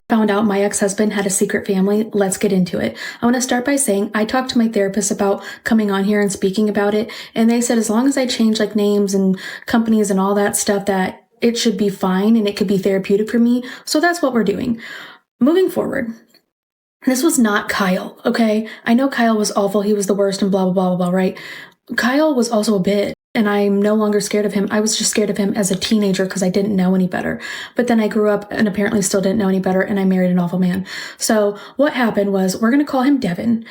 Found out my ex-husband had a secret family. Let's get into it. I want to start by saying I talked to my therapist about coming on here and speaking about it, and they said as long as I change like names and companies and all that stuff, that it should be fine and it could be therapeutic for me. So that's what we're doing. Moving forward, this was not Kyle, okay? I know Kyle was awful. He was the worst and blah, blah, blah, blah, blah, right? Kyle was also a bitch. And I'm no longer scared of him. I was just scared of him as a teenager because I didn't know any better. But then I grew up and apparently still didn't know any better, and I married an awful man. So what happened was, we're going to call him Devin.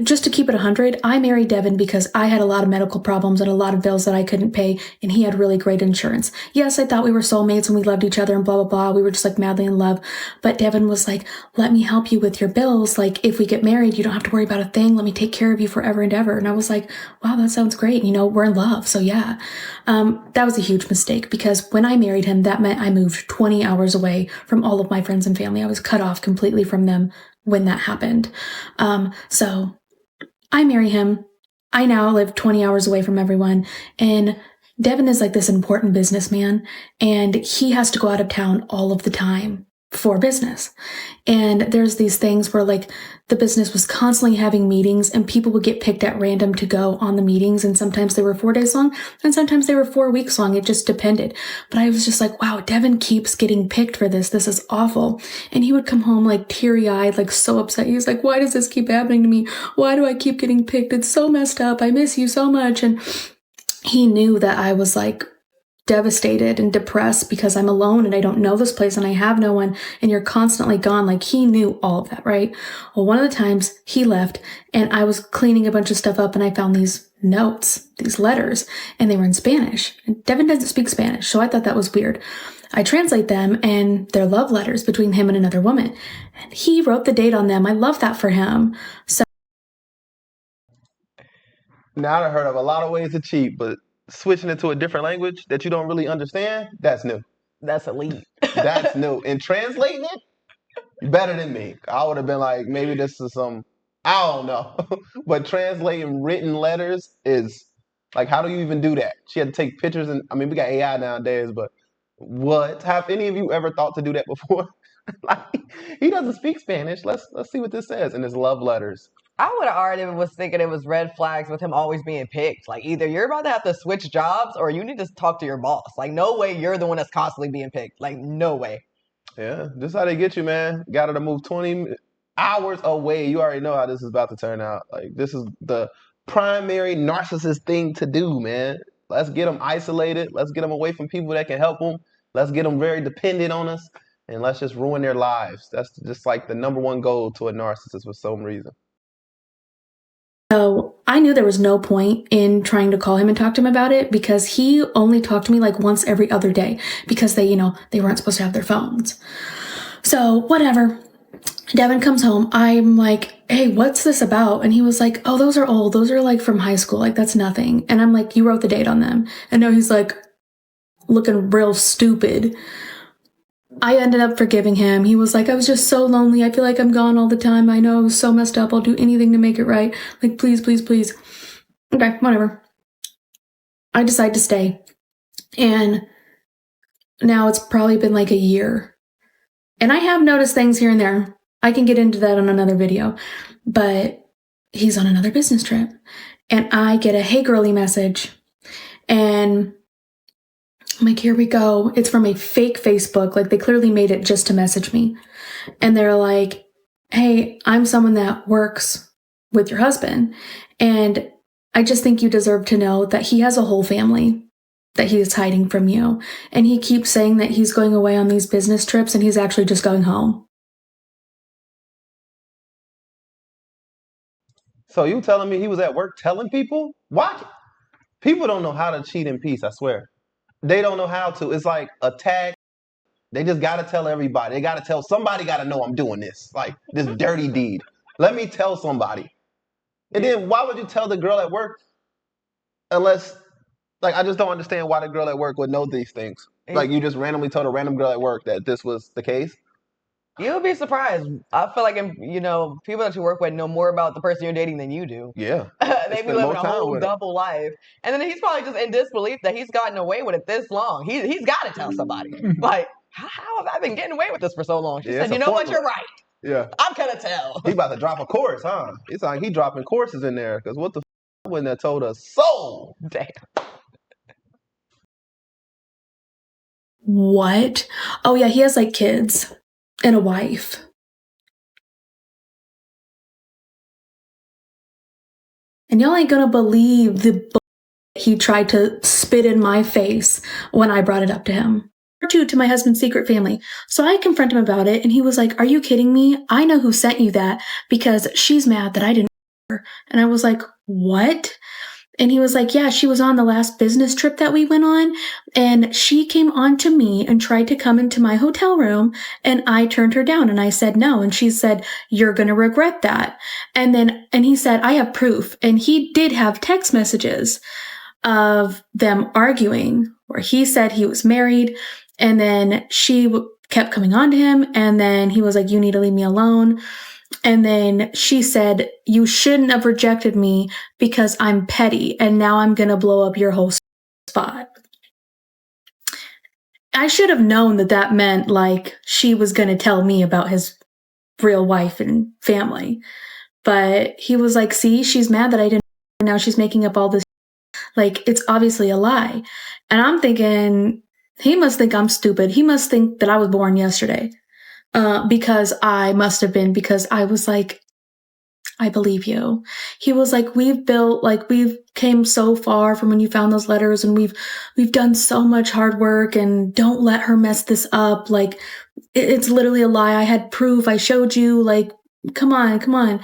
Just to keep it 100, I married Devin because I had a lot of medical problems and a lot of bills that I couldn't pay, and he had really great insurance. Yes, I thought we were soulmates and we loved each other and blah, blah, blah. We were just like madly in love. But Devin was like, let me help you with your bills. Like, if we get married, you don't have to worry about a thing. Let me take care of you forever and ever. And I was like, wow, that sounds great. We're in love. So yeah, that was a huge mistake because when I married him, that meant I moved 20 hours away from all of my friends and family. I was cut off completely from them when that happened. So I marry him. I now live 20 hours away from everyone. And Devin is like this important businessman, and he has to go out of town all of the time for business. And there's these things where like the business was constantly having meetings and people would get picked at random to go on the meetings. And sometimes they were 4 days long and sometimes they were 4 weeks long. It just depended. But I was just like, wow, Devin keeps getting picked for this. This is awful. And he would come home like teary eyed, like so upset. He was like, why does this keep happening to me? Why do I keep getting picked? It's so messed up. I miss you so much. And he knew that I was like devastated and depressed because I'm alone and I don't know this place and I have no one and you're constantly gone. Like, he knew all of that, right? Well, one of the times he left and I was cleaning a bunch of stuff up and I found these notes, these letters, and they were in Spanish. And Devin doesn't speak Spanish, so I thought that was weird. I translate them and they're love letters between him and another woman. And he wrote the date on them. I love that for him. So Now I've heard of a lot of ways to cheat, but switching it to a different language that you don't really understand, that's new. That's elite. That's new. And translating it, better than me. I would have been like, maybe this is I don't know. But translating written letters is like, how do you even do that? She had to take pictures, and I mean, we got AI nowadays, but what? Have any of you ever thought to do that before? Like, he doesn't speak Spanish. Let's see what this says. And it's love letters. I would have already was thinking it was red flags with him always being picked. Like, either you're about to have to switch jobs or you need to talk to your boss. Like, no way you're the one that's constantly being picked. Like, no way. Yeah, this is how they get you, man. Got her to move 20 hours away. You already know how this is about to turn out. Like, this is the primary narcissist thing to do, man. Let's get them isolated. Let's get them away from people that can help them. Let's get them very dependent on us. And let's just ruin their lives. That's just like the number one goal to a narcissist for some reason. So I knew there was no point in trying to call him and talk to him about it because he only talked to me like once every other day because they weren't supposed to have their phones. So whatever. Devin comes home. I'm like, hey, what's this about? And he was like, oh, those are old. Those are like from high school. Like, that's nothing. And I'm like, you wrote the date on them. And now he's like looking real stupid. I ended up forgiving him. He was like, I was just so lonely. I feel like I'm gone all the time. I know I was so messed up. I'll do anything to make it right. Like, please, please, please. Okay, whatever. I decide to stay. And now it's probably been like a year. And I have noticed things here and there. I can get into that on another video. But he's on another business trip. And I get a hey girly message. And I'm like, here we go. It's from a fake Facebook. Like, they clearly made it just to message me. And they're like, hey, I'm someone that works with your husband. And I just think you deserve to know that he has a whole family that he is hiding from you. And he keeps saying that he's going away on these business trips and he's actually just going home. So you telling me he was at work telling people? Why? People don't know how to cheat in peace, I swear. They don't know how to. It's like a tag. They just got to tell everybody. They got to tell somebody, got to know I'm doing this. Like, this dirty deed. Let me tell somebody. And then why would you tell the girl at work unless, like, I just don't understand why the girl at work would know these things. Like, you just randomly told a random girl at work that this was the case? You'll be surprised. I feel like, people that you work with know more about the person you're dating than you do. Yeah. They be living a whole double life. And then he's probably just in disbelief that he's gotten away with it this long. He's got to tell somebody. Like, How have I been getting away with this for so long? She Yeah, said, you know what, you're right. Yeah. I'm gonna tell. He about to drop a course, huh? It's like he dropping courses in there, because what the I wouldn't have told us so. Damn. What? Oh yeah, he has like kids and a wife. And y'all ain't gonna believe the he tried to spit in my face when I brought it up to him. To my husband's secret family. So I confront him about it, and he was like, "Are you kidding me? I know who sent you that because she's mad that I didn't." And I was like, "What?" And he was like, "Yeah, she was on the last business trip that we went on, and she came on to me and tried to come into my hotel room, and I turned her down, and I said no, and she said, 'You're going to regret that.'" And he said, "I have proof." And he did have text messages of them arguing where he said he was married, and then she kept coming on to him, and then he was like, "You need to leave me alone." And then she said, "You shouldn't have rejected me because I'm petty, and now I'm going to blow up your whole spot." I should have known that that meant like she was going to tell me about his real wife and family. But he was like, "See, she's mad that I didn't. Now she's making up all this. Like, it's obviously a lie." And I'm thinking, he must think I'm stupid. He must think that I was born yesterday. Because I must have been, because I was like, "I believe you." He was like, we've came so far from when you found those letters, and we've done so much hard work, and don't let her mess this up. Like, it's literally a lie. I had proof. I showed you. Like, come on.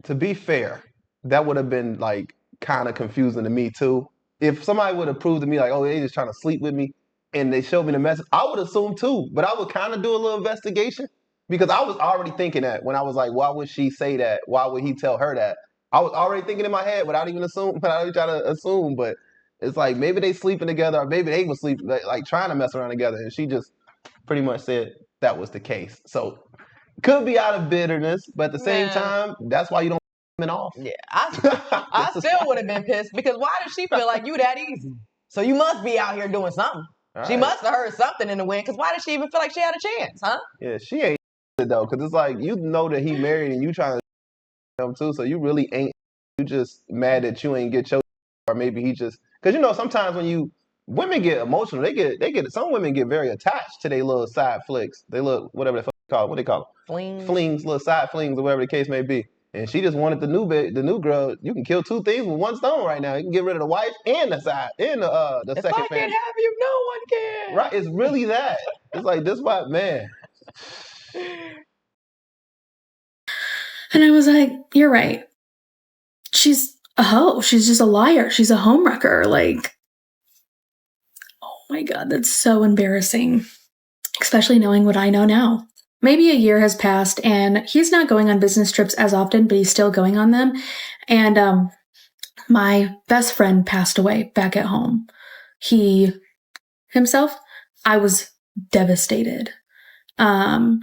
To be fair, that would have been like kind of confusing to me too. If somebody would have proved to me like, oh, they just trying to sleep with me, and they showed me the message, I would assume too. But I would kind of do a little investigation, because I was already thinking that when I was like, why would she say that? Why would he tell her that? I was already thinking in my head without even trying to assume. But it's like maybe they sleeping together, or maybe they was sleeping like trying to mess around together, and she just pretty much said that was the case. So could be out of bitterness, but at the same time, that's why you don't off. Yeah, I still would have been pissed, because why does she feel like you that easy? So you must be out here doing something. She must have heard something in the wind, because why did she even feel like she had a chance, huh? Yeah, she ain't though, because it's like, you know that he married and you trying to him too, so you really ain't. You just mad that you ain't get your, or maybe he just, because you know sometimes when women get emotional, they get some women get very attached to their little side flicks, they look whatever they call it, what they call it, flings, little side flings, or whatever the case may be. And she just wanted the new girl. You can kill two things with one stone right now. You can get rid of the wife and the side and the if second I family. can't have you, no one can. Right? It's really that. It's like this. Why, man? And I was like, "You're right. She's a hoe. She's just a liar. She's a homewrecker." Like, oh my God, that's so embarrassing. Especially knowing what I know now. Maybe a year has passed, and he's not going on business trips as often, but he's still going on them. And my best friend passed away back at home. He himself, I was devastated.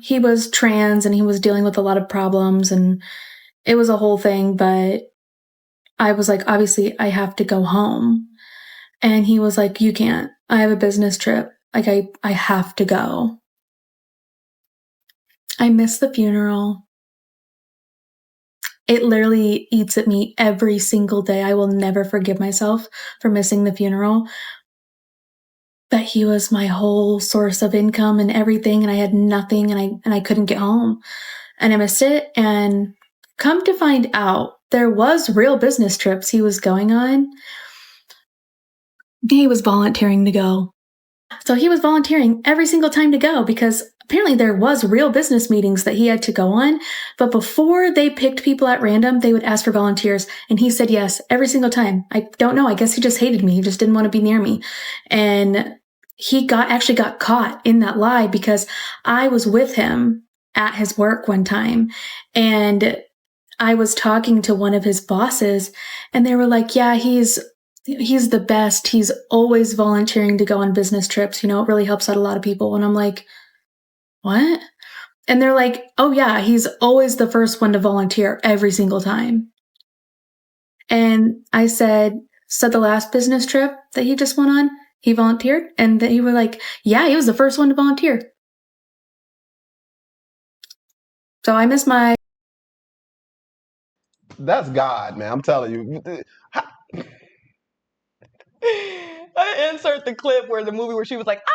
He was trans, and he was dealing with a lot of problems, and it was a whole thing, but I was like, obviously I have to go home. And he was like, "You can't. I have a business trip. Like, I have to go." I missed the funeral. It literally eats at me every single day. I will never forgive myself for missing the funeral. But he was my whole source of income and everything, and I had nothing, and I couldn't get home. And I missed it. And come to find out, there was real business trips he was going on. He was volunteering to go. So he was volunteering every single time to go, because apparently there was real business meetings that he had to go on. But before they picked people at random, they would ask for volunteers. And he said yes every single time. I don't know. I guess he just hated me. He just didn't want to be near me. And he actually got caught in that lie, because I was with him at his work one time, and I was talking to one of his bosses, and they were like, "Yeah, he's the best. He's always volunteering to go on business trips. You know, it really helps out a lot of people." And I'm like, "What?" And they're like, "Oh yeah, he's always the first one to volunteer every single time." And I said, "So the last business trip that he just went on, he volunteered? And they were like, yeah, he was the first one to volunteer. So I miss my... That's God, man. I'm telling you. I insert the clip where the movie where she was like, I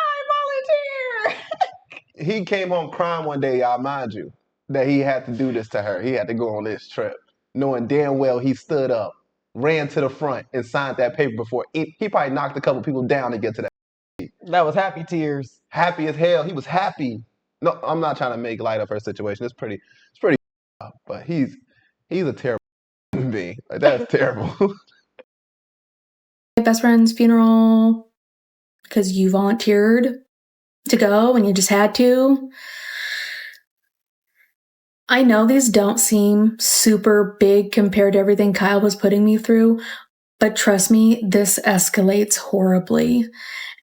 volunteer. He came home crying one day, y'all, mind you, that he had to do this to her. He had to go on this trip, knowing damn well he stood up, ran to the front, and signed that paper before he probably knocked a couple people down to get to that. That was happy tears. Happy as hell. He was happy. No, I'm not trying to make light of her situation. It's pretty, but he's a terrible human being. Like, that's terrible. best friend's funeral because you volunteered to go and you just had to. I know these don't seem super big compared to everything Kyle was putting me through, but trust me, this escalates horribly.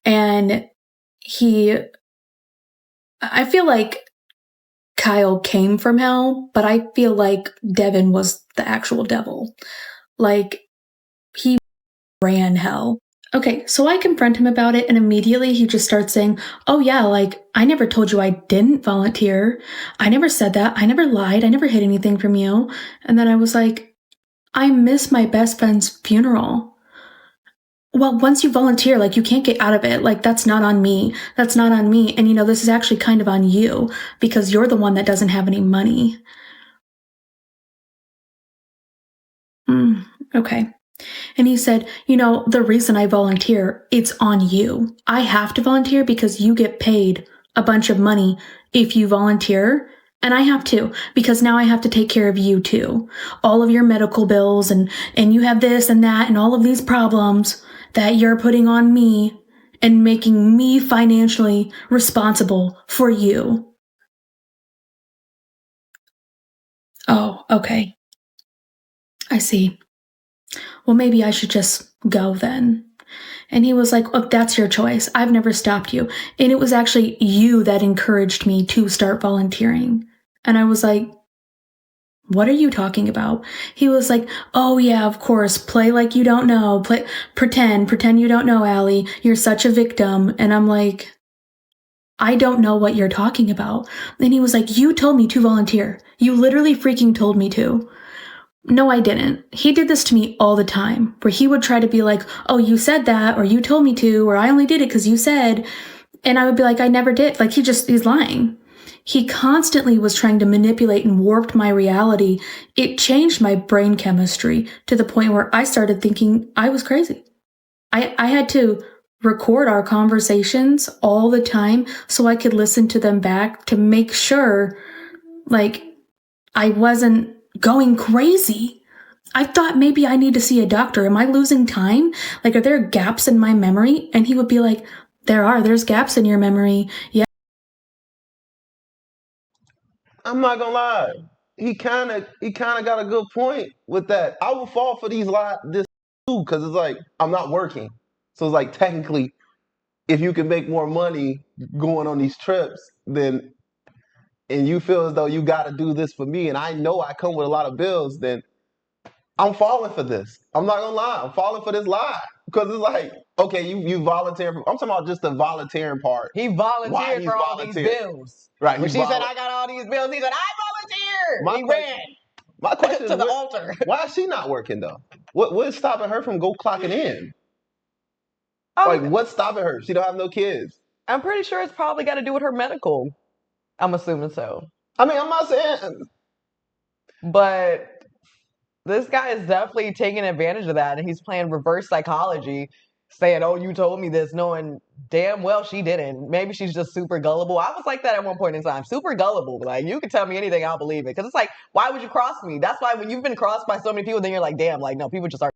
And I feel like Kyle came from hell, but I feel like Devin was the actual devil. Like, he ran hell. Okay, so I confront him about it, and immediately he just starts saying, oh yeah, like, I never told you I didn't volunteer. I never said that. I never lied. I never hid anything from you. And then I was like, I miss my best friend's funeral. Well, once you volunteer, like, you can't get out of it. Like, that's not on me. That's not on me. And, this is actually kind of on you because you're the one that doesn't have any money. Okay. And he said, the reason I volunteer, it's on you. I have to volunteer because you get paid a bunch of money if you volunteer. And I have to, because now I have to take care of you too. All of your medical bills and you have this and that and all of these problems that you're putting on me and making me financially responsible for you. Oh, okay. I see. Well, maybe I should just go then. And he was like, look, that's your choice. I've never stopped you. And it was actually you that encouraged me to start volunteering. And I was like, what are you talking about? He was like, oh yeah, of course. Play like you don't know. Pretend you don't know, Allie. You're such a victim. And I'm like, I don't know what you're talking about. And he was like, you told me to volunteer. You literally freaking told me to. No, I didn't. He did this to me all the time, where he would try to be like, oh, you said that, or you told me to, or I only did it because you said. And I would be like, I never did. Like, he's lying. He constantly was trying to manipulate and warped my reality. It changed my brain chemistry to the point where I started thinking I was crazy. I had to record our conversations all the time so I could listen to them back to make sure, like, I wasn't going crazy. I thought maybe I need to see a doctor. Am I losing time? Like, are there gaps in my memory? And he would be like, there's gaps in your memory. Yeah. I'm not gonna lie. He kind of got a good point with that. I will fall for these lies this too, because it's like I'm not working. So it's like technically, if you can make more money going on these trips, then and you feel as though you got to do this for me, and I know I come with a lot of bills, then I'm falling for this. I'm not gonna lie. I'm falling for this lie because it's like, okay, you volunteer. I'm talking about just the volunteering part. He volunteered for all these bills. Right. When she said, I got all these bills, he said, I volunteered. Ran. My question to the altar. Why is she not working though? What's stopping her from clocking in? Like, what's stopping her? She don't have no kids. I'm pretty sure it's probably got to do with her medical. I'm assuming so. I mean, I'm not saying. But this guy is definitely taking advantage of that, and he's playing reverse psychology, saying, oh, you told me this, knowing damn well she didn't. Maybe she's just super gullible. I was like that at one point in time. Super gullible. Like, you can tell me anything, I'll believe it. Because it's like, why would you cross me? That's why when you've been crossed by so many people, then you're like, damn, like, no, people just are.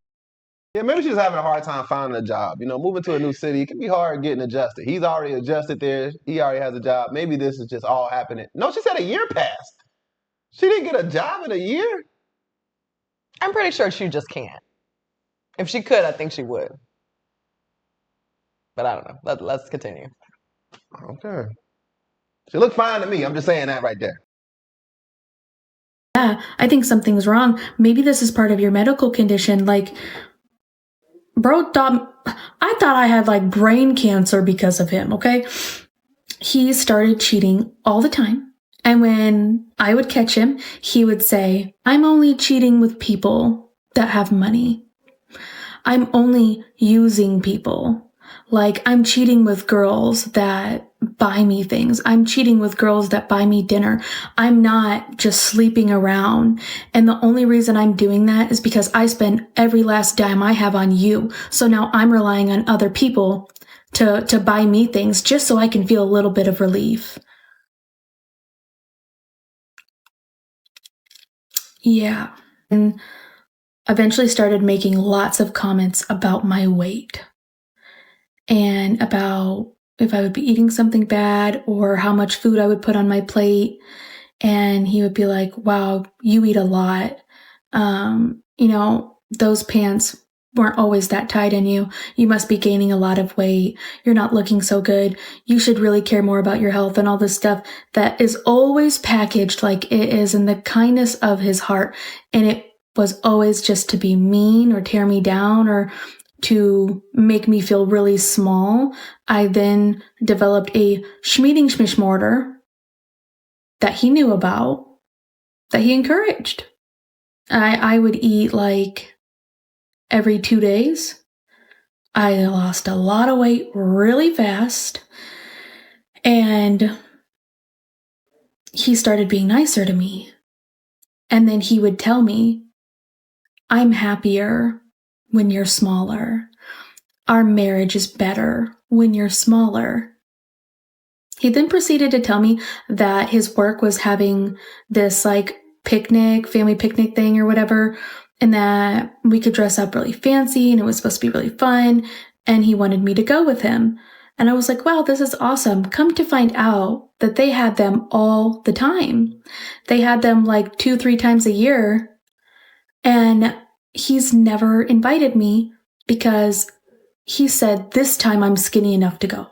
Yeah, maybe she's having a hard time finding a job. Moving to a new city, it can be hard getting adjusted. He's already adjusted there. He already has a job. Maybe this is just all happening. No, she said a year passed. She didn't get a job in a year? I'm pretty sure she just can't. If she could, I think she would. But I don't know. Let's continue. Okay. She looked fine to me. I'm just saying that right there. Yeah, I think something's wrong. Maybe this is part of your medical condition. Like, Bro I thought I had like brain cancer because of him, okay? He started cheating all the time. And when I would catch him, he would say, I'm only cheating with people that have money. I'm only using people. Like, I'm cheating with girls that buy me things. I'm cheating with girls that buy me dinner. I'm not just sleeping around. And the only reason I'm doing that is because I spend every last dime I have on you. So now I'm relying on other people to buy me things just so I can feel a little bit of relief. Yeah. And eventually started making lots of comments about my weight and about if I would be eating something bad or how much food I would put on my plate. And he would be like, wow, you eat a lot. Those pants weren't always that tight on you. You must be gaining a lot of weight. You're not looking so good. You should really care more about your health and all this stuff that is always packaged like it is in the kindness of his heart. And it was always just to be mean or tear me down or to make me feel really small. I then developed a schmeeting schmishmortar that he knew about, that he encouraged. I would eat like every 2 days. I lost a lot of weight really fast. And he started being nicer to me. And then he would tell me, I'm happier when you're smaller. Our marriage is better when you're smaller. He then proceeded to tell me that his work was having this like family picnic thing or whatever, and that we could dress up really fancy and it was supposed to be really fun. And he wanted me to go with him. And I was like, wow, this is awesome. Come to find out that they had them all the time. They had them like 2-3 times a year. And he's never invited me because he said, this time I'm skinny enough to go.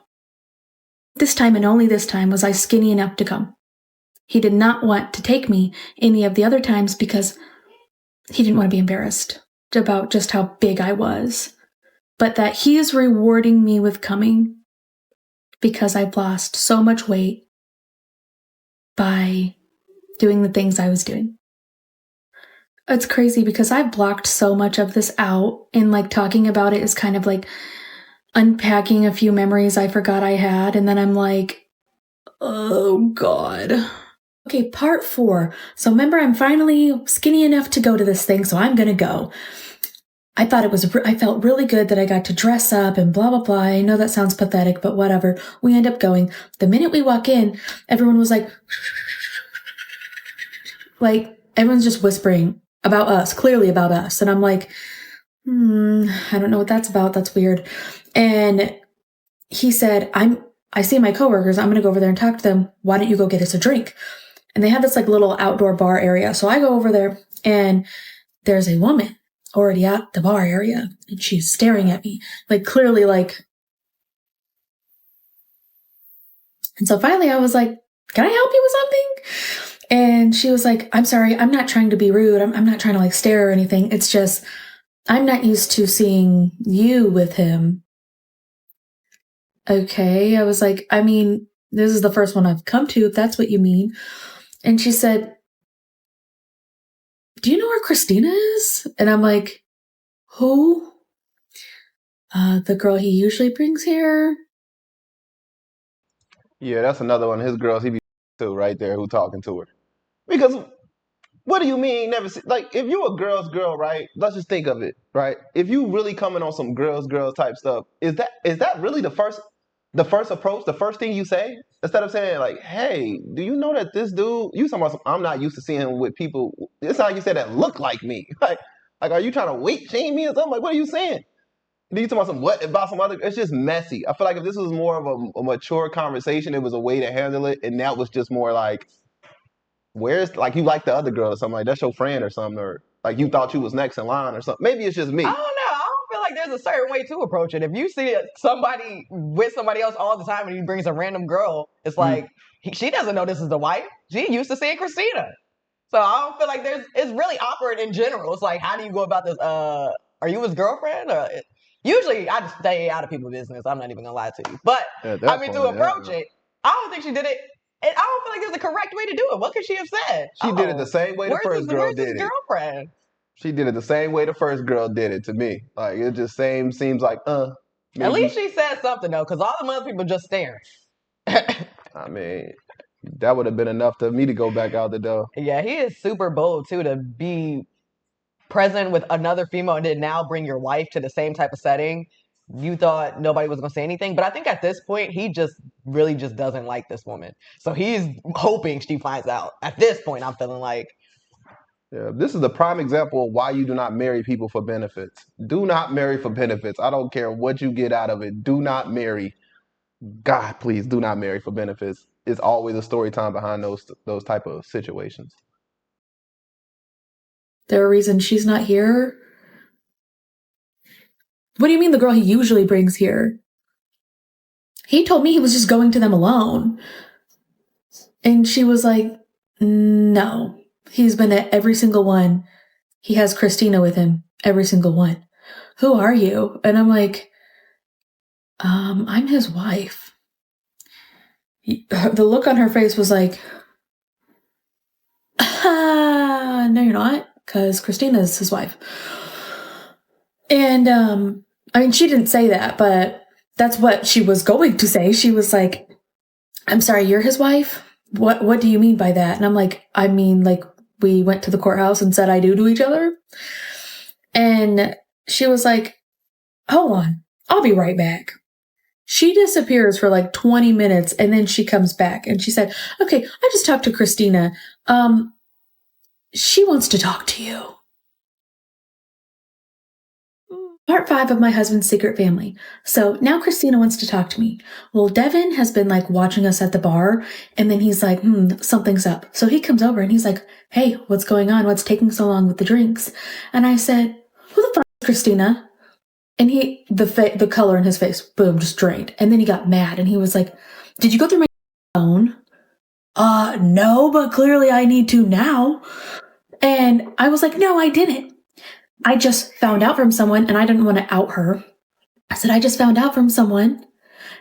This time and only this time was I skinny enough to come. He did not want to take me any of the other times because he didn't want to be embarrassed about just how big I was. But that he is rewarding me with coming because I've lost so much weight by doing the things I was doing. It's crazy because I've blocked so much of this out, and like talking about it is kind of like unpacking a few memories I forgot I had, and then I'm like, oh God. Okay, part 4. So remember, I'm finally skinny enough to go to this thing, so I'm gonna go. I felt really good that I got to dress up and blah, blah, blah. I know that sounds pathetic, but whatever. We end up going. The minute we walk in, everyone was like everyone's just whispering about us, clearly about us. And I'm like, I don't know what that's about. That's weird. And he said, I see my coworkers. I'm going to go over there and talk to them. Why don't you go get us a drink? And they had this like little outdoor bar area. So I go over there and there's a woman already at the bar area. And she's staring at me, like clearly like. And so finally I was like, can I help you with something? And she was like, I'm sorry, I'm not trying to be rude. I'm not trying to like stare or anything. It's just, I'm not used to seeing you with him. Okay. I was like, I mean, this is the first one I've come to, if that's what you mean. And she said, do you know where Christina is? And I'm like, who? The girl he usually brings here. Yeah, that's another one of his girls he be to right there who talking to her. Because what do you mean never see, like if you a girl's girl, right? Let's just think of it, right? If you really coming on some girls type stuff, is that really the first approach, the first thing you say? Instead of saying like, hey, do you know that this dude, you talking about some, I'm not used to seeing him with people, it's not like you said that look like me. Like are you trying to weight shame me or something? Like what are you saying? Do you talking about some other, it's just messy. I feel like if this was more of a mature conversation, it was a way to handle it, and that was just more like, where's, like, you like the other girl or something, like that's your friend or something, or like you thought you was next in line or something. Maybe it's just me. I don't know. I don't feel like there's a certain way to approach it. If you see somebody with somebody else all the time and he brings a random girl, it's like she doesn't know this is the wife. She used to seeing Christina. So I don't feel like it's really awkward in general. It's like, how do you go about this? Are you his girlfriend? Usually, I just stay out of people's business. I'm not even gonna lie to you. But At I that mean, to point, approach it, I don't think she did it. And I don't feel like there's a correct way to do it. What could she have said? she did it the same way the first girl Where's did his it. girlfriend? She did it the same way the first girl did it to me. Like it just seems like At maybe. least she said something though, because all the other people just staring. I mean, that would have been enough to me to go back out the door. Yeah, he is super bold too to be present with another female and then now bring your wife to the same type of setting. You thought nobody was gonna say anything, but I think at this point he just really just doesn't like this woman. So he's hoping she finds out. At this point, I'm feeling like Yeah, this is the prime example of why you do not marry people for benefits. Do not marry for benefits. I don't care what you get out of it. Do not marry. God, please do not marry for benefits. It's always a story time behind those type of situations. There are reasons she's not here. What do you mean the girl he usually brings here? He told me he was just going to them alone. And she was like, no. He's been at every single one. He has Christina with him, every single one. Who are you? And I'm like, I'm his wife. The look on her face was like, no, you're not, because Christina's his wife. And, I mean, she didn't say that, but that's what she was going to say. She was like, I'm sorry, you're his wife? What do you mean by that? And I'm like, I mean, like, we went to the courthouse and said I do to each other. And she was like, hold on, I'll be right back. She disappears for like 20 minutes and then she comes back and she said, okay, I just talked to Christina. She wants to talk to you. Part 5 of my husband's secret family. So now Christina wants to talk to me. Well, Devin has been like watching us at the bar and then he's like, something's up. So he comes over and he's like, hey, what's going on? What's taking so long with the drinks? And I said, who the fuck is Christina? And the color in his face, boom, just drained. And then he got mad and he was like, did you go through my phone? No, but clearly I need to now. And I was like, no, I didn't. I just found out from someone, and I didn't want to out her. I said, I just found out from someone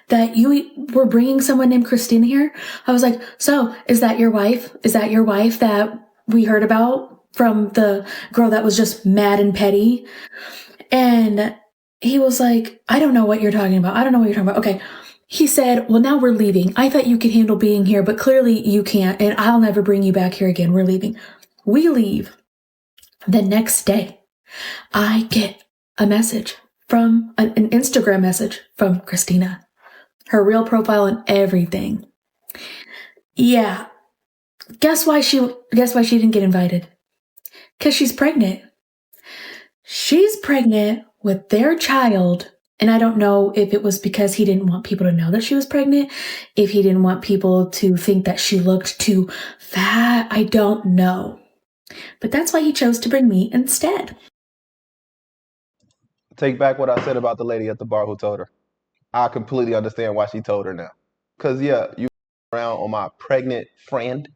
that you were bringing someone named Christina here. I was like, so is that your wife? Is that your wife that we heard about from the girl that was just mad and petty? And he was like, I don't know what you're talking about. I don't know what you're talking about. Okay. He said, well, now we're leaving. I thought you could handle being here, but clearly you can't, and I'll never bring you back here again. We're leaving. We leave. The next day, I get a message from an Instagram message from Christina, her real profile and everything. Yeah. Guess why she didn't get invited? Because she's pregnant. She's pregnant with their child. And I don't know if it was because he didn't want people to know that she was pregnant, if he didn't want people to think that she looked too fat. I don't know. But that's why he chose to bring me instead. Take back what I said about the lady at the bar who told her. I completely understand why she told her now. Cause yeah, you around on my pregnant friend.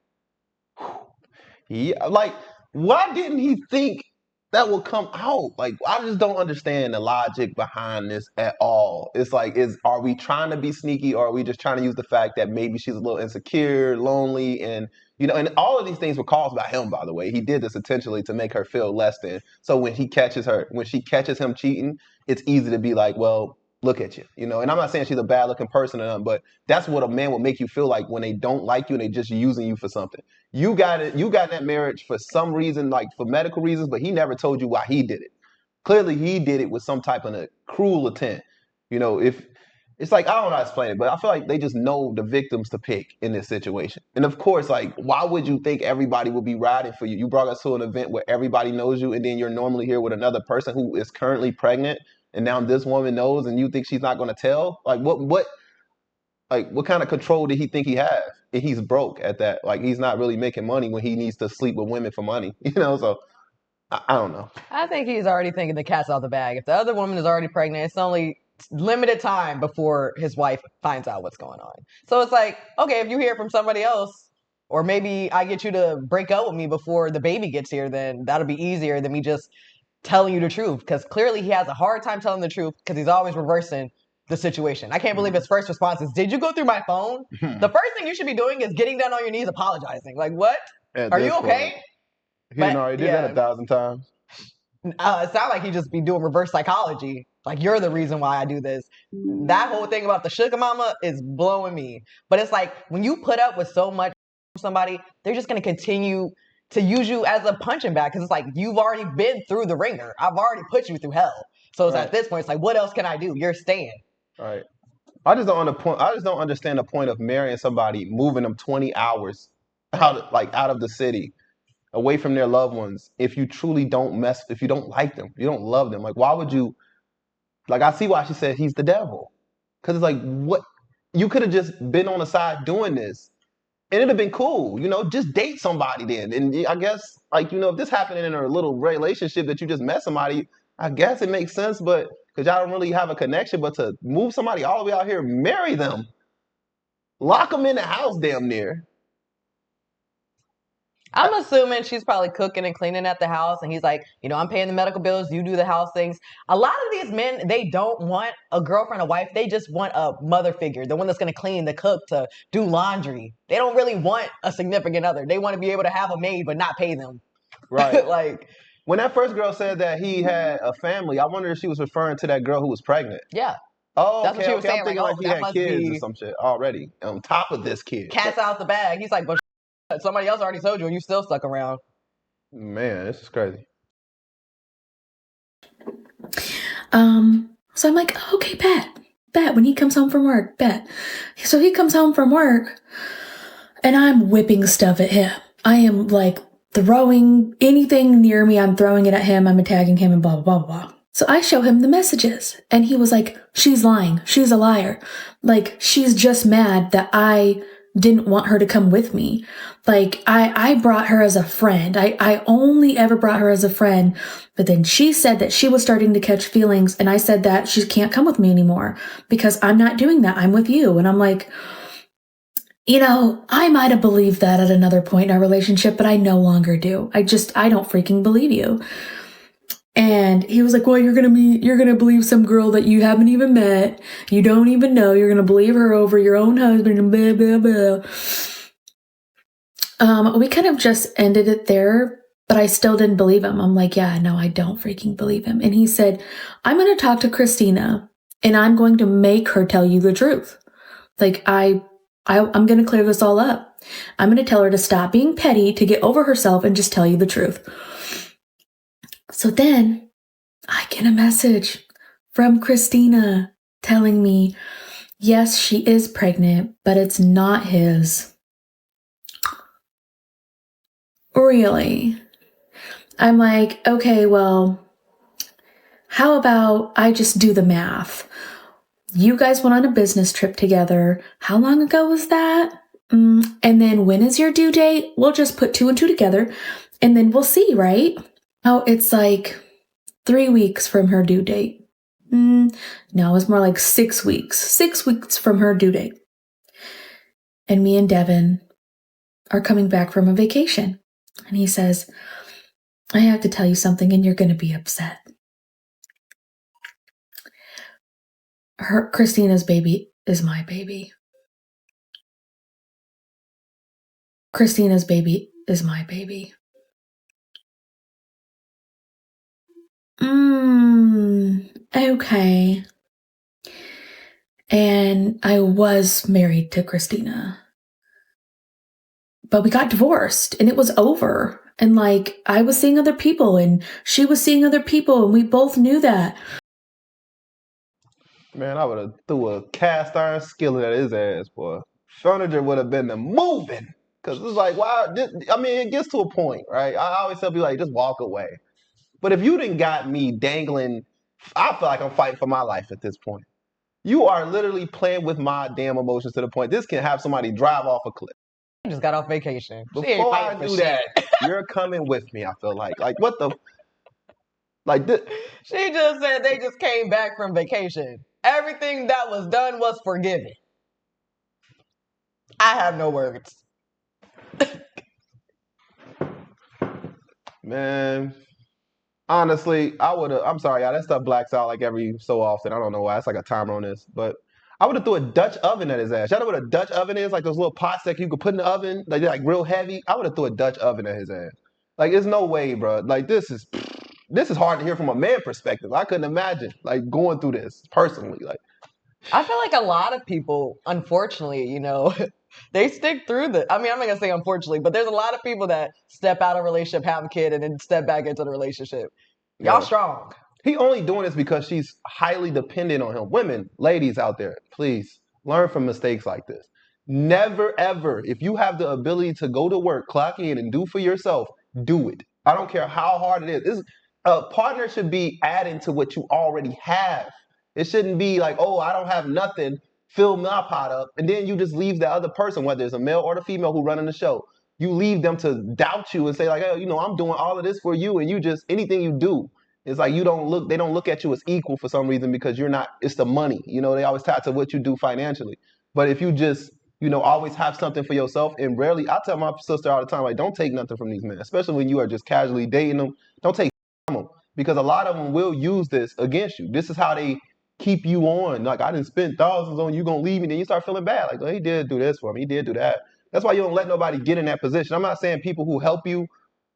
Yeah, like why didn't he think that would come out? Like I just don't understand the logic behind this at all. It's like, are we trying to be sneaky, or are we just trying to use the fact that maybe she's a little insecure, lonely, and and all of these things were caused by him, by the way. He did this intentionally to make her feel less than. So when she catches him cheating, it's easy to be like, well, look at you, And I'm not saying she's a bad looking person or nothing, but that's what a man will make you feel like when they don't like you and they just using you for something. You got it. You got that marriage for some reason, like for medical reasons, but he never told you why he did it. Clearly, he did it with some type of a cruel intent. If it's like, I don't know how to explain it, but I feel like they just know the victims to pick in this situation. And of course, like, why would you think everybody will be riding for you? You brought us to an event where everybody knows you, and then you're normally here with another person who is currently pregnant, and now this woman knows, and you think she's not going to tell? Like, what kind of control did he think he had? And he's broke at that. Like he's not really making money when he needs to sleep with women for money. So I don't know. I think he's already thinking the cat's out the bag. If the other woman is already pregnant, it's only limited time before his wife finds out what's going on. So it's like, okay, if you hear from somebody else, or maybe I get you to break up with me before the baby gets here, then that'll be easier than me just telling you the truth, because clearly he has a hard time telling the truth because he's always reversing the situation. I can't believe his first response is, "Did you go through my phone?" The first thing you should be doing is getting down on your knees apologizing. Like, what? At Are you this okay? point, he done But already did that yeah, 1,000 times. it sounds like he just be doing reverse psychology. Like, you're the reason why I do this. That whole thing about the sugar mama is blowing me. But it's like, when you put up with so much from somebody, they're just going to continue to use you as a punching bag, because it's like, you've already been through the ringer. I've already put you through hell. So it's at this point, it's like, what else can I do? You're staying. Right. I just don't understand the point of marrying somebody, moving them 20 hours out of the city, away from their loved ones. If you truly if you don't like them, you don't love them. Like, why would you? Like, I see why she said he's the devil, because it's like, what? You could have just been on the side doing this, and it'd have been cool. Just date somebody then. And I guess, like, if this happened in a little relationship that you just met somebody, I guess it makes sense. But because y'all don't really have a connection, but to move somebody all the way out here, marry them, lock them in the house, damn near. I'm assuming she's probably cooking and cleaning at the house, and he's like, I'm paying the medical bills, you do the house things. A lot of these men, they don't want a girlfriend, a wife. They just want a mother figure, the one that's going to clean, the cook, to do laundry. They don't really want a significant other. They want to be able to have a maid but not pay them. Right. Like, when that first girl said that he had a family, I wondered if she was referring to that girl who was pregnant. yeah. Oh, That's what she was saying. I'm thinking like he that had must kids or be some shit already on top of this kid. cat's out the bag. He's like, but somebody else already told you and you still stuck around. Man, this is crazy. So I'm like, oh, okay, bet. When he comes home from work, bet. So he comes home from work, and I'm whipping stuff at him. I am like throwing anything near me. I'm throwing it at him. I'm attacking him and blah, blah, blah, blah. So I show him the messages, and he was like, she's lying. She's a liar. Like, she's just mad that I didn't want her to come with me. Like, I brought her as a friend. I only ever brought her as a friend. But then she said that she was starting to catch feelings. And I said that she can't come with me anymore because I'm not doing that. I'm with you. And I'm like, I might have believed that at another point in our relationship, but I no longer do. I don't freaking believe you. And he was like, well, you're going to believe some girl that you haven't even met. You don't even know. You're going to believe her over your own husband and blah, blah, blah. We kind of just ended it there, but I still didn't believe him. I'm like, yeah, no, I don't freaking believe him. And he said, I'm going to talk to Christina and I'm going to make her tell you the truth. Like, I'm going to clear this all up. I'm going to tell her to stop being petty, to get over herself and just tell you the truth. So then I get a message from Christina telling me, yes, she is pregnant, but it's not his. Really? I'm like, okay, well, how about I just do the math? You guys went on a business trip together. How long ago was that? And then when is your due date? We'll just put 2 and 2 together and then we'll see, right? Oh, it's like 3 weeks from her due date. No, it's more like 6 weeks. 6 weeks from her due date. And me and Devin are coming back from a vacation. And he says, I have to tell you something and you're going to be upset. Christina's baby is my baby. Christina's baby is my baby. Okay. And I was married to Christina. But we got divorced and it was over. And like, I was seeing other people and she was seeing other people and we both knew that. Man, I would have threw a cast iron skillet at his ass, boy. Furniture would have been the moving. Because it's like, wow, it gets to a point, right? I always tell people, like, just walk away. But if you didn't got me dangling, I feel like I'm fighting for my life at this point. You are literally playing with my damn emotions to the point this can have somebody drive off a cliff. She just got off vacation. Before I do that, you're coming with me, I feel like. Like, what the? Like this. She just said they just came back from vacation. Everything that was done was forgiven. I have no words. Man, Honestly, I would have. I'm sorry, y'all. That stuff blacks out like every so often. I don't know why. It's like a timer on this, but I would have threw a Dutch oven at his ass. Y'all know what a Dutch oven is? Like those little pots that you could put in the oven, like they're like real heavy. I would have threw a Dutch oven at his ass. Like, there's no way, bro. Like, this is hard to hear from a man perspective. I couldn't imagine like going through this personally. Like, I feel like a lot of people, unfortunately, they stick through the. I mean, I'm not gonna say unfortunately, but there's a lot of people that step out of a relationship, have a kid, and then step back into the relationship. Y'all yo, strong. he only doing this because she's highly dependent on him. Women, ladies out there, please learn from mistakes like this. Never ever, if you have the ability to go to work, clock in, and do for yourself, do it. I don't care how hard it is. A partner should be adding to what you already have. It shouldn't be like, oh, I don't have nothing, fill my pot up, and then you just leave the other person, whether it's a male or the female who running the show. You leave them to doubt you and say like, hey, I'm doing all of this for you, and you just anything you do. It's like they don't look at you as equal for some reason because you're not, it's the money. They always tie to what you do financially. But if you just, always have something for yourself and rarely, I tell my sister all the time, like, don't take nothing from these men, especially when you are just casually dating them. Don't take from them because a lot of them will use this against you. This is how they keep you on. Like, I didn't spend thousands on you, gonna leave me. Then you start feeling bad. Like, oh, he did do this for me. He did do that. That's why you don't let nobody get in that position. I'm not saying people who help you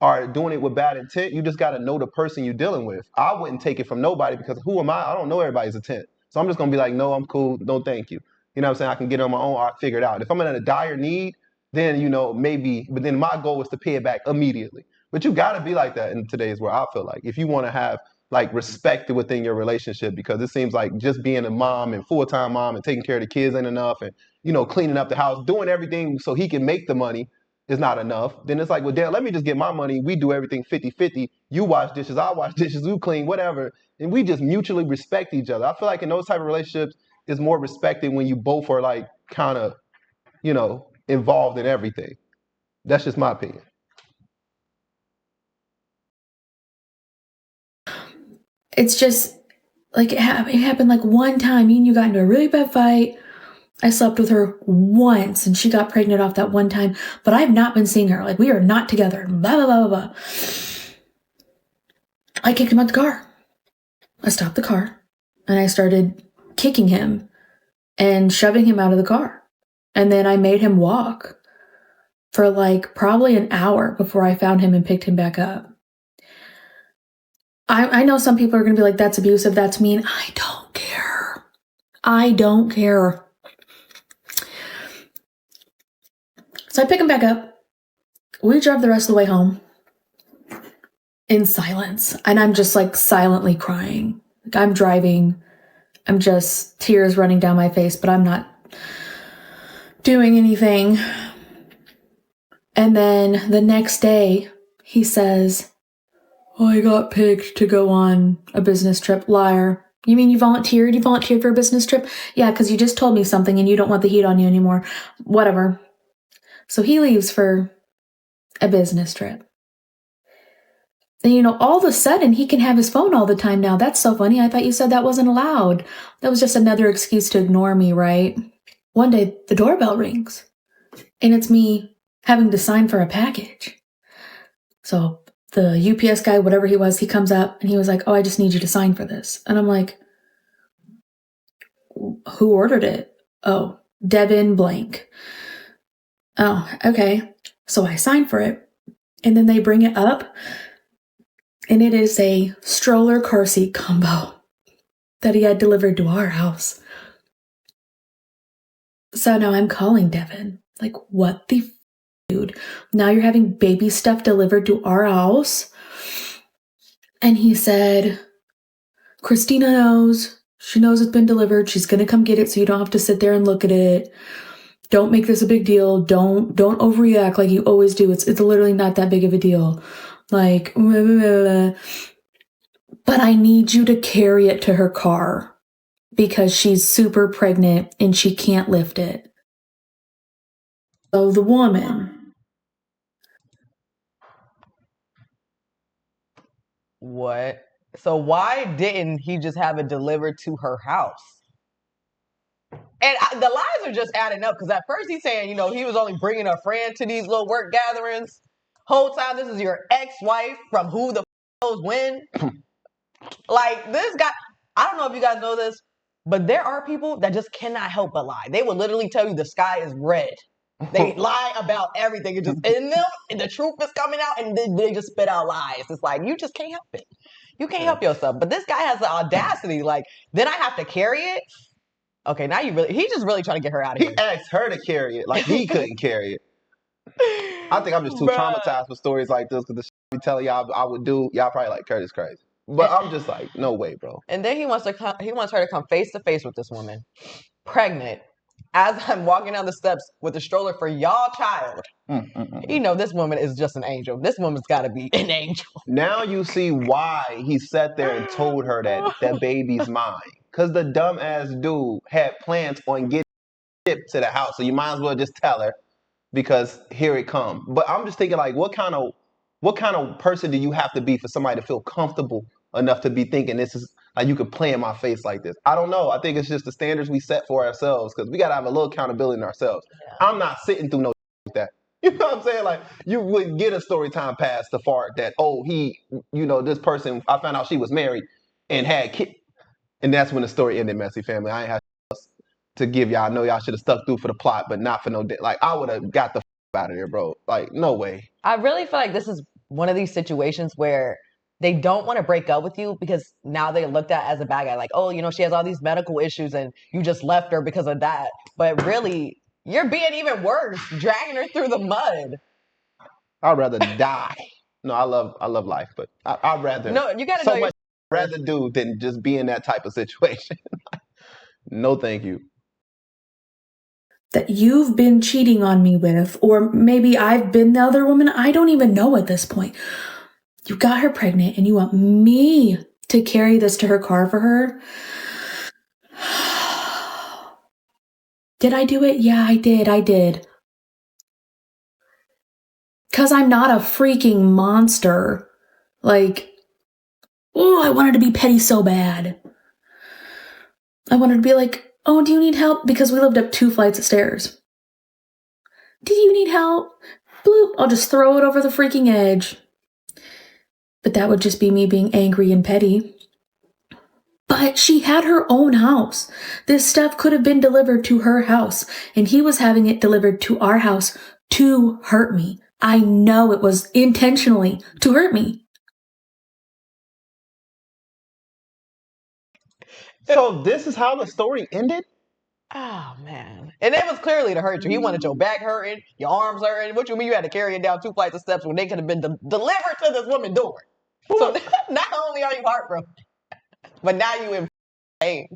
are doing it with bad intent. You just got to know the person you're dealing with. I wouldn't take it from nobody because who am I? I don't know everybody's intent. So I'm just going to be like, no, I'm cool. No, thank you. You know what I'm saying? I can get it on my own. I'll figure it out. If I'm in a dire need, then, maybe, but then my goal is to pay it back immediately. But you got to be like that in today's world, I feel like. If you want to have like respect within your relationship, because it seems like just being a mom and full-time mom and taking care of the kids ain't enough and, cleaning up the house, doing everything so he can make the money is not enough. Then it's like, well, damn, let me just get my money. We do everything 50-50. You wash dishes, I wash dishes, you clean, whatever. And we just mutually respect each other. I feel like in those type of relationships, it's more respected when you both are like kind of, involved in everything. That's just my opinion. It's just like it happened like one time. Me and you got into a really bad fight. I slept with her once and she got pregnant off that one time, but I've not been seeing her. Like, we are not together. Blah, blah, blah, blah, blah. I kicked him out the car. I stopped the car and I started kicking him and shoving him out of the car. And then I made him walk for like probably an hour before I found him and picked him back up. I know some people are going to be like, that's abusive, that's mean. I don't care. I don't care. So I pick him back up. We drove the rest of the way home in silence. And I'm just like silently crying. Like, I'm driving. I'm just tears running down my face, but I'm not doing anything. And then the next day, he says, oh, I got picked to go on a business trip. Liar. You mean you volunteered? You volunteered for a business trip? Yeah, because you just told me something and you don't want the heat on you anymore. Whatever. So he leaves for a business trip. And, all of a sudden, he can have his phone all the time now. That's so funny. I thought you said that wasn't allowed. That was just another excuse to ignore me, right? One day, the doorbell rings. And it's me having to sign for a package. So the UPS guy, whatever he was, he comes up and he was like, oh, I just need you to sign for this. And I'm like, who ordered it? Oh, Devin blank. Oh, okay. So I sign for it. And then they bring it up. And it is a stroller car seat combo that he had delivered to our house. So now I'm calling Devin. Like, what the dude? Now you're having baby stuff delivered to our house? And he said, Christina knows. She knows it's been delivered. She's going to come get it so you don't have to sit there and look at it. Don't make this a big deal. Don't overreact like you always do. It's literally not that big of a deal. Like, blah, blah, blah, blah. But I need you to carry it to her car because she's super pregnant and she can't lift it. So the woman. What? So why didn't he just have it delivered to her house? And the lies are just adding up because at first he's saying, he was only bringing a friend to these little work gatherings. Whole time this is your ex-wife from who the knows when. Like, this guy, I don't know if you guys know this, but there are people that just cannot help but lie. They will literally tell you the sky is red. They lie about everything. It's just in them, and the truth is coming out, and they just spit out lies. It's like, you just can't help it. You can't help yourself. But this guy has the audacity. Like, then I have to carry it. Okay, now he's just really trying to get her out of here. He asked her to carry it, like he couldn't carry it. I think I'm just too traumatized for stories like this because the shit I be telling y'all I would do, y'all probably like, Curtis crazy. But I'm just like, no way, bro. And then he wants her to come face to face with this woman, pregnant, as I'm walking down the steps with a stroller for y'all child. You know, this woman is just an angel. This woman's got to be an angel. Now you see why he sat there and told her that baby's mine. Because the dumbass dude had plans on getting shipped to the house. So you might as well just tell her because here it comes. But I'm just thinking, like, what kind of person do you have to be for somebody to feel comfortable enough to be thinking this is like you could play in my face like this? I don't know. I think it's just the standards we set for ourselves because we got to have a little accountability in ourselves. Yeah. I'm not sitting through no like that. You know what I'm saying? Like, you wouldn't get a story time past the fart that, oh, this person, I found out she was married and had kids. And that's when the story ended, Messy Family. I ain't have to give y'all. I know y'all should have stuck through for the plot, but not for no, like, I would have got the out of there, bro. Like, no way. I really feel like this is one of these situations where they don't want to break up with you because now they're looked at as a bad guy. Like, oh, she has all these medical issues and you just left her because of that. But really, you're being even worse, dragging her through the mud. I'd rather die. No, I love life, but I'd rather. No, you gotta know. Rather do than just be in that type of situation. No, thank you. That you've been cheating on me with, or maybe I've been the other woman. I don't even know at this point. You got her pregnant and you want me to carry this to her car for her? Did I do it? Yeah, I did. Because I'm not a freaking monster. Like, oh, I wanted to be petty so bad. I wanted to be like, oh, do you need help? Because we lived up 2 flights of stairs. Do you need help? Bloop, I'll just throw it over the freaking edge. But that would just be me being angry and petty. But she had her own house. This stuff could have been delivered to her house, and he was having it delivered to our house to hurt me. I know it was intentionally to hurt me. So this is how the story ended? Oh, man. And it was clearly to hurt you. He wanted your back hurting, your arms hurting. What you mean you had to carry it down 2 flights of steps when they could have been delivered to this woman's door? So not only are you heartbroken, but now you in pain.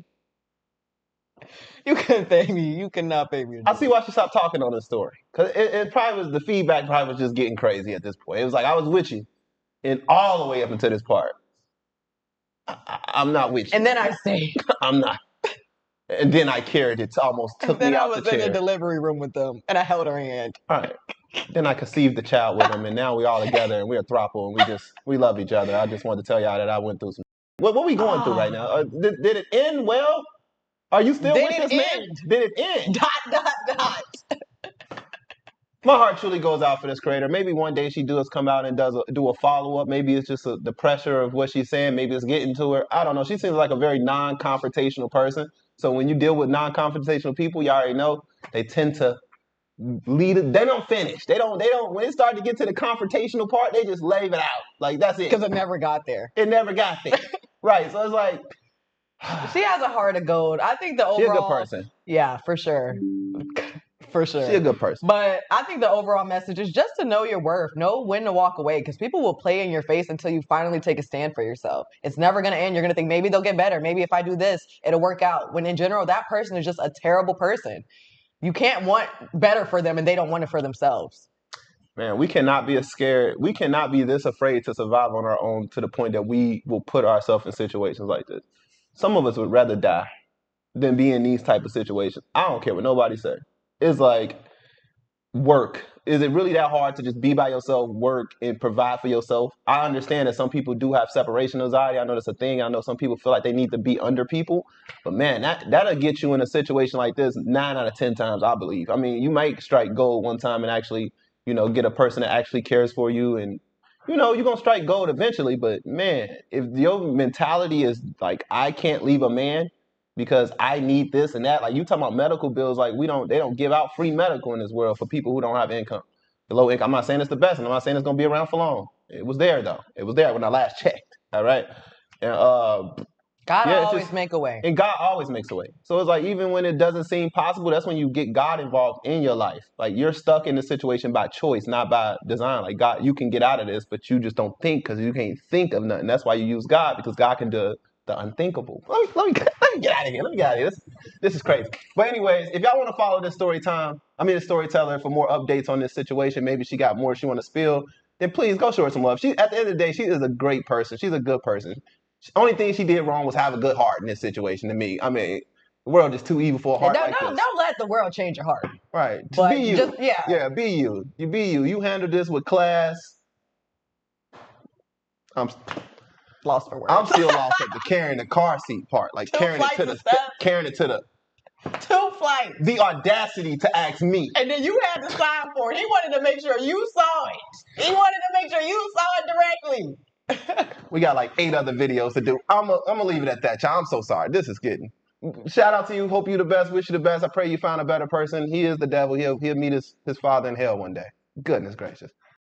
You couldn't pay me. You cannot pay me. I see why she stopped talking on this story. Because it probably was, the feedback probably was just getting crazy at this point. It was like, I was with you. And all the way up until this part. I'm not with you. And then I say, I'm not. And then I carried it. Almost took me out the chair. Then I was in the delivery room with them, and I held her hand. All right. Then I conceived the child with him, and now we all together, and we're a throuple, and we love each other. I just wanted to tell y'all that I went through some. What are we going through right now? Did it end well? Are you still with this man? Did it end? ... My heart truly goes out for this creator. Maybe one day she does come out and do a follow-up. Maybe it's just the pressure of what she's saying. Maybe it's getting to her. I don't know. She seems like a very non-confrontational person. So when you deal with non-confrontational people, you already know they tend to lead it. They don't finish. They don't. When it starts to get to the confrontational part, they just leave it out. Like, that's it. Because it never got there. It never got there. Right. So it's like, she has a heart of gold. I think the overall. She's a good person. Yeah, for sure. For sure. She's a good person. But I think the overall message is just to know your worth. Know when to walk away. Because people will play in your face until you finally take a stand for yourself. It's never going to end. You're going to think, maybe they'll get better. Maybe if I do this, it'll work out. When in general, that person is just a terrible person. You can't want better for them and they don't want it for themselves. Man, we cannot be scared. We cannot be this afraid to survive on our own to the point that we will put ourselves in situations like this. Some of us would rather die than be in these type of situations. I don't care what nobody says. It's like, work. Is it really that hard to just be by yourself, work, and provide for yourself? I understand that some people do have separation anxiety. I know that's a thing. I know some people feel like they need to be under people. But man, that'll get you in a situation like this 9 out of 10 times, I believe. I mean, you might strike gold one time and actually, get a person that actually cares for you and you're going to strike gold eventually. But man, if your mentality is like, I can't leave a man because I need this and that, like you talking about medical bills, like they don't give out free medical in this world for people who don't have income. The low income, I'm not saying it's the best, and I'm not saying it's going to be around for long. It was there though. It was there when I last checked. All right. And God yeah, it's always just, make a way. and God always makes a way. So it's like, even when it doesn't seem possible, that's when you get God involved in your life. Like, you're stuck in the situation by choice, not by design. Like, God, you can get out of this, but you just don't think, because you can't think of nothing. That's why you use God, because God can do the unthinkable. Let me get out of here. Let me get out of here. This is crazy. But anyways, if y'all want to follow this the storyteller, for more updates on this situation, maybe she got more she want to spill, then please go show her some love. At the end of the day, she is a great person. She's a good person. Only thing she did wrong was have a good heart in this situation. To me, I mean, the world is too evil for a heart like this. Don't let the world change your heart. Right. But be you. just, yeah. Yeah, be you. You be you. You handle this with class. I'm lost for words. I'm still lost at the carrying the car seat part. Like carrying it to the 2 flights. The audacity to ask me. And then you had to sign for it. He wanted to make sure you saw it. He wanted to make sure you saw it directly. We got like 8 other videos to do. I'm gonna leave it at that, y'all. I'm so sorry. This is getting. Shout out to you. Hope you the best. Wish you the best. I pray you find a better person. He is the devil. He'll meet his father in hell one day. Goodness gracious.